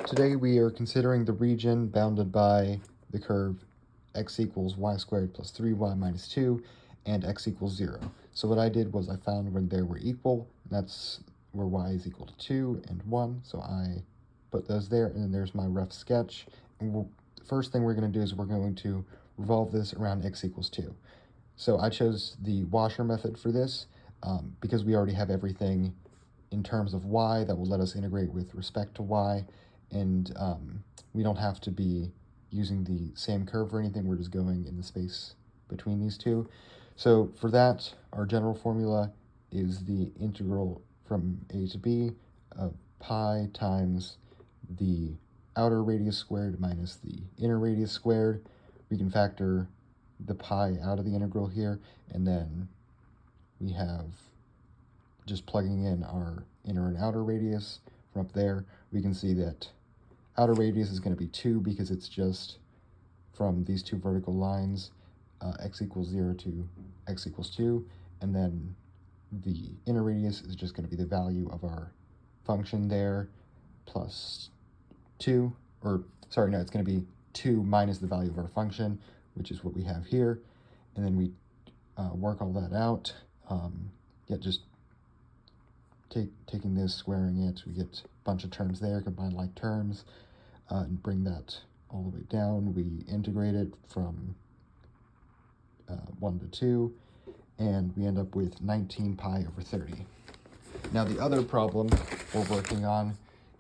Today we are considering the region bounded by the curve x equals y squared plus 3y minus 2 and x equals 0. So what I did was I found when they were equal, and that's where y is equal to 2 and 1, so I put those there, and then there's my rough sketch. And the first thing we're going to do is we're going to revolve this around x equals 2. So I chose the washer method for this because we already have everything in terms of y that will let us integrate with respect to y, and we don't have to be using the same curve or anything. We're just going in the space between these two. So for that, our general formula is the integral from a to b of pi times the outer radius squared minus the inner radius squared. We can factor the pi out of the integral here, and then we have just plugging in our inner and outer radius from up there. We can see that outer radius is going to be 2 because it's just from these two vertical lines, x equals 0 to x equals 2, and then the inner radius is just going to be the value of our function there plus 2, or sorry, no, it's going to be 2 minus the value of our function, which is what we have here, and then we work all that out. Just taking this, squaring it, we get a bunch of terms there, combine like terms, and bring that all the way down. We integrate it from 1 to 2, and we end up with 19 pi over 30. Now the other problem we're working on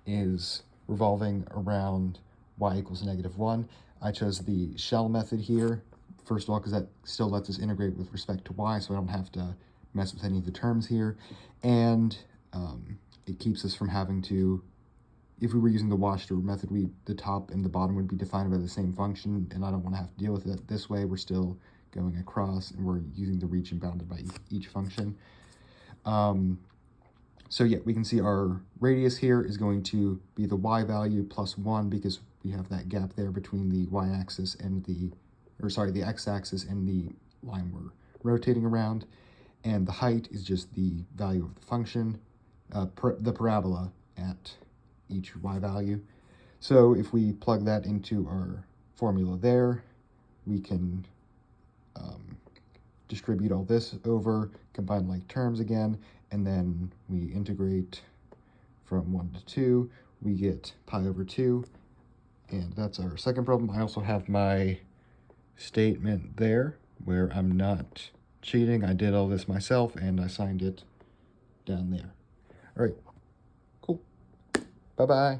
is revolving around y equals -1. I chose the shell method here, first of all, because that still lets us integrate with respect to y, so I don't have to mess with any of the terms here, and it keeps us from having to, if we were using the washer method, the top and the bottom would be defined by the same function, and I don't want to have to deal with it this way. We're still going across, and we're using the region bounded by each function. So yeah, we can see our radius here is going to be the y value plus 1 because we have that gap there between the y-axis and the x-axis and the line we're rotating around. And the height is just the value of the function, the parabola at each y value. So if we plug that into our formula there, we can distribute all this over, combine like terms again, and then we integrate from 1 to 2. We get pi over 2, and that's our second problem. I also have my statement there where I'm not cheating. I did all this myself, and I signed it down there. All right, cool. Bye-bye.